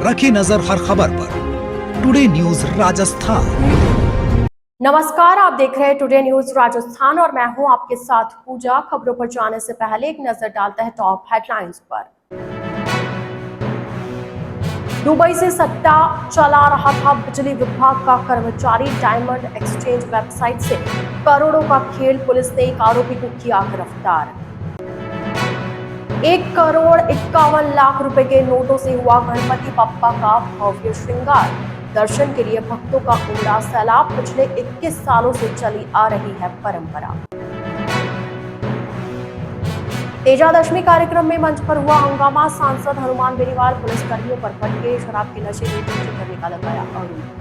रखी नजर हर खबर पर। Today news Rajasthan. नमस्कार, आप देख रहे हैं टुडे न्यूज राजस्थान और मैं हूं आपके साथ पूजा। खबरों पर जाने से पहले एक नजर डालते हैं टॉप हेडलाइंस पर। दुबई से सट्टा चला रहा था बिजली विभाग का कर्मचारी। डायमंड एक्सचेंज वेबसाइट से करोड़ों का खेल। पुलिस ने एक आरोपी को किया गिरफ्तार। 1,51,00,000 रुपए के नोटों से हुआ गणपति बप्पा का भव्य श्रृंगार। दर्शन के लिए भक्तों का उमड़ा सैलाब। पिछले 21 सालों से चली आ रही है परंपरा। तेजादशमी कार्यक्रम में मंच पर हुआ हंगामा। सांसद हनुमान बेनीवाल पुलिस कर्मियों पर पटके। शराब के नशे में ड्यूटी करने का लगाया आरोप।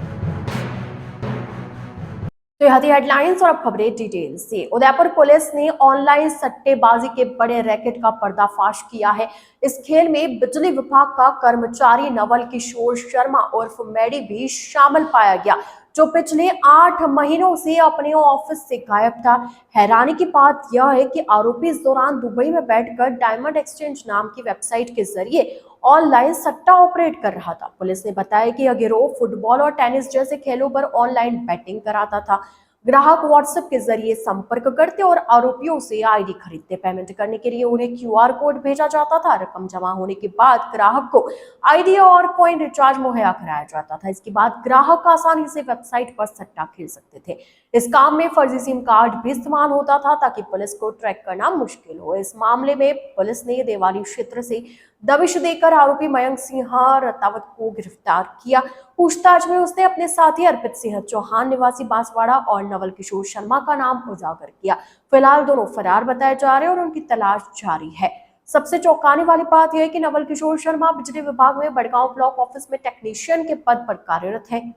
तो यह थी हेडलाइंस और अब खबरें डिटेल से। उदयपुर पुलिस ने ऑनलाइन सट्टेबाजी के बड़े रैकेट का पर्दाफाश किया है। इस खेल में बिजली विभाग का कर्मचारी नवल किशोर शर्मा उर्फ मैडी भी शामिल पाया गया, जो पिछले 8 महीनों से अपने ऑफिस से गायब था। हैरानी की बात यह है कि आरोपी इस दौरान दुबई में बैठकर डायमंड एक्सचेंज नाम की वेबसाइट के जरिए ऑनलाइन सट्टा ऑपरेट कर रहा था। पुलिस ने बताया कि यह गिरोह फुटबॉल और टेनिस जैसे खेलों पर ऑनलाइन बैटिंग कराता था। ग्राहक व्हाट्सएप के जरिए संपर्क करते और आरोपियों से आईडी खरीदते। पेमेंट करने के लिए उन्हें क्यूआर कोड भेजा जाता था। रकम जमा होने के बाद ग्राहक को आईडी और कॉइन रिचार्ज मुहैया कराया जाता था। इसके बाद ग्राहक आसानी से वेबसाइट पर सट्टा खेल सकते थे। इस काम में फर्जी सिम कार्ड भी इस्तेमाल होता था ताकि पुलिस को ट्रैक करना मुश्किल हो। इस मामले में पुलिस ने देवाली क्षेत्र से दबिश देकर आरोपी मयंक सिंह रतावत को गिरफ्तार किया। पूछताछ में उसने अपने साथी अर्पित सिंह चौहान निवासी बांसवाड़ा और नवल किशोर शर्मा का नाम उजागर किया। फिलहाल दोनों फरार बताए जा रहे हैं और उनकी तलाश जारी है। सबसे चौंकाने वाली बात यह है कि नवल किशोर शर्मा बिजली विभाग में बड़गांव ब्लॉक ऑफिस में टेक्नीशियन के पद पर कार्यरत है,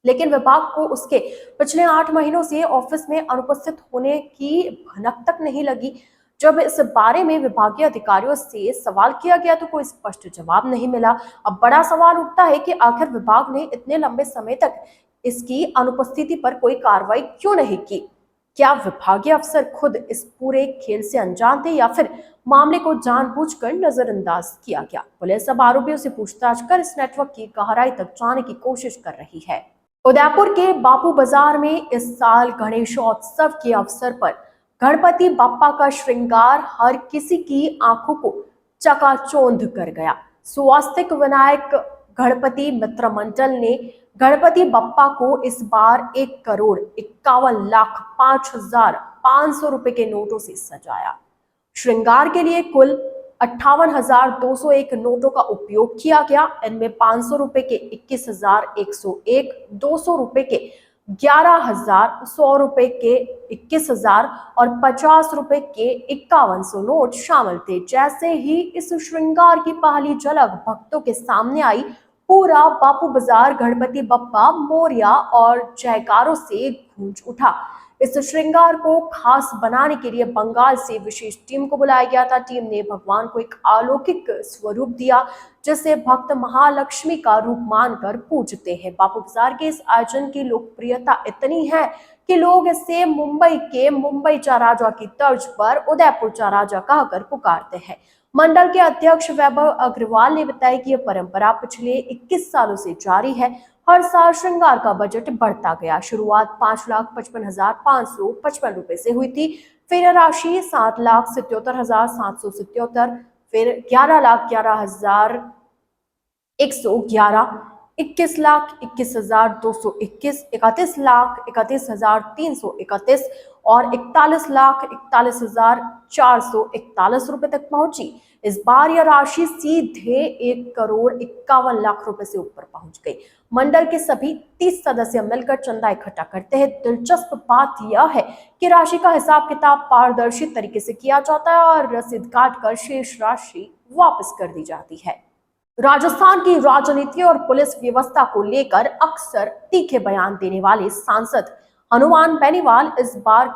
लेकिन विभाग को उसके पिछले 8 महीनों से ऑफिस में अनुपस्थित होने की भनक तक नहीं लगी। जब इस बारे में विभागीय अधिकारियों से सवाल किया गया तो कोई स्पष्ट जवाब नहीं मिला। अब बड़ा सवाल उठता है कि आखिर विभाग ने इतने लंबे समय तक इसकी अनुपस्थिति पर कोई कार्रवाई क्यों नहीं की। क्या विभागीय अफसर खुद इस पूरे खेल से अनजान थे या फिर मामले को जानबूझकर नजरअंदाज किया गया। पुलिस अब आरोपियों से पूछताछ कर इस नेटवर्क की गहराई तक जाने की कोशिश कर रही है। उदयपुर के बापू बाजार में इस साल गणेशोत्सव के अवसर पर गणपति बप्पा का श्रृंगार हर किसी की आंखों को चकाचौंध कर गया। स्वास्तिक विनायक गणपति मित्र मंडल ने गणपति बप्पा को इस बार 1,51,05,500 रुपए के नोटों से सजाया। श्रृंगार के लिए कुल 58,201 नोटों का उपयोग किया गया। इनमें 500 रुपए के 21,101, 200 रुपए के 11,000, 100 रुपए के 21,000 और 50 रुपए के 5100 नोट शामिल थे। जैसे ही इस श्रृंगार की पहली झलक भक्तों के सामने आई, पूरा बापू बाजार गणपति बप्पा मोरया और जयकारों से गूंज उठा। इस श्रृंगार को खास बनाने के लिए बंगाल से विशेष टीम को बुलाया गया था। टीम ने भगवान को एक अलौकिक स्वरूप दिया, जिसे भक्त महालक्ष्मी का रूप मानकर पूजते हैं। बापू बाजार के इस आयोजन की लोकप्रियता इतनी है कि लोग इसे मुंबई के मुंबई चा राजा की तर्ज पर उदयपुर चा राजा कहकर पुकारते हैं। मंडल के अध्यक्ष वैभव अग्रवाल ने बताया कि यह परंपरा पिछले 21 सालों से जारी है। हर साल श्रृंगार का बजट बढ़ता गया। शुरुआत 5,55,555 रुपए से हुई थी, फिर राशि 7,77,777, फिर 11,11,111, 21,21,221, 31,31,331 और 41,41,441 रुपए तक पहुंची। इस बार यह राशि सीधे 1,51,00,000 रुपए से ऊपर पहुंच गई। मंडल के सभी 30 सदस्य मिलकर चंदा इकट्ठा करते हैं। दिलचस्प बात यह है कि राशि का हिसाब किताब पारदर्शी तरीके से किया जाता है और रसीद काटकर शेष राशि वापस कर दी जाती है। राजस्थान की राजनीति और पुलिस व्यवस्था को लेकर अक्सर तीखे बयान देने वाले सांसद हनुमान बेनीवाल इस बार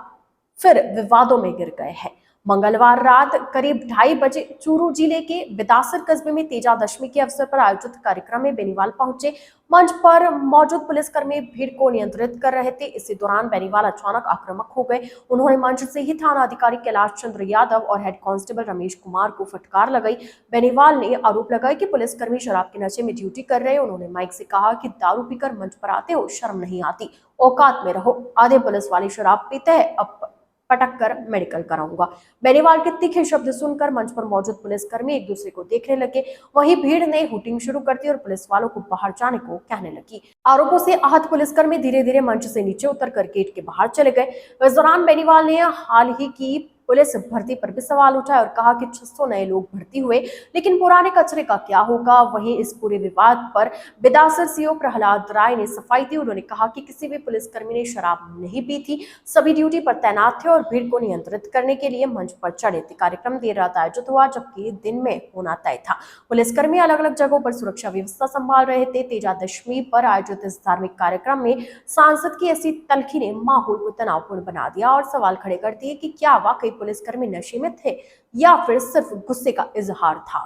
फिर विवादों में गिर गए हैं। मंगलवार रात करीब 2:30 बजे चूरू जिले के बिदासर कस्बे में तेजा दशमी के अवसर पर आयोजित कार्यक्रम में बेनीवाल पहुंचे मंच पर मौजूद पुलिसकर्मी भीड़ को नियंत्रित कर रहे थे। इसी दौरान बेनीवाल अचानक आक्रामक हो गए। उन्होंने मंच से ही थाना अधिकारी कैलाश चंद्र यादव और हेड कांस्टेबल रमेश कुमार को फटकार लगाई। बेनीवाल ने आरोप लगाया कि पुलिसकर्मी शराब के नशे में ड्यूटी कर रहे हैं। उन्होंने माइक से कहा कि दारू पीकर मंच पर आते हो, शर्म नहीं आती, औकात में रहो। आधे पुलिस वाले शराब पीते हैं, अब पटक कर मेडिकल कराऊंगा। बेनीवाल के तीखे शब्द सुनकर मंच पर मौजूद पुलिसकर्मी एक दूसरे को देखने लगे। वहीं भीड़ ने हुटिंग शुरू कर दी और पुलिस वालों को बाहर जाने को कहने लगी। आरोपों से आहत पुलिसकर्मी धीरे धीरे मंच से नीचे उतरकर गेट के बाहर चले गए। इस दौरान बेनीवाल ने हाल ही की पुलिस भर्ती पर भी सवाल उठाया और कहा कि 600 नए लोग भर्ती हुए, लेकिन पुराने कचरे का क्या होगा। वहीं इस पूरे विवाद पर बिदासर सीओ प्रहलाद राय ने सफाई दी। उन्होंने कहा कि किसी भी पुलिसकर्मी ने शराब नहीं पी थी, सभी ड्यूटी पर तैनात थे और भीड़ को नियंत्रित करने के लिए मंच पर चढ़े थे। कार्यक्रम देर रात आयोजित हुआ, जबकि दिन में होना तय था। पुलिसकर्मी अलग अलग जगहों पर सुरक्षा व्यवस्था संभाल रहे थे। तेजा दशमी पर आयोजित इस धार्मिक कार्यक्रम में सांसद की ऐसी तल्खी ने माहौल को तनावपूर्ण बना दिया और सवाल खड़े कर दिए कि क्या वाकई पुलिसकर्मी नशे में थे या फिर सिर्फ गुस्से का इजहार था।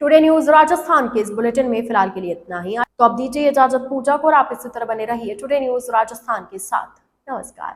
टुडे न्यूज राजस्थान के इस बुलेटिन में फिलहाल के लिए इतना ही। तो अब दीजिए इजाजत पूजा को और आप इसी तरह बने रहिए टुडे न्यूज राजस्थान के साथ। नमस्कार।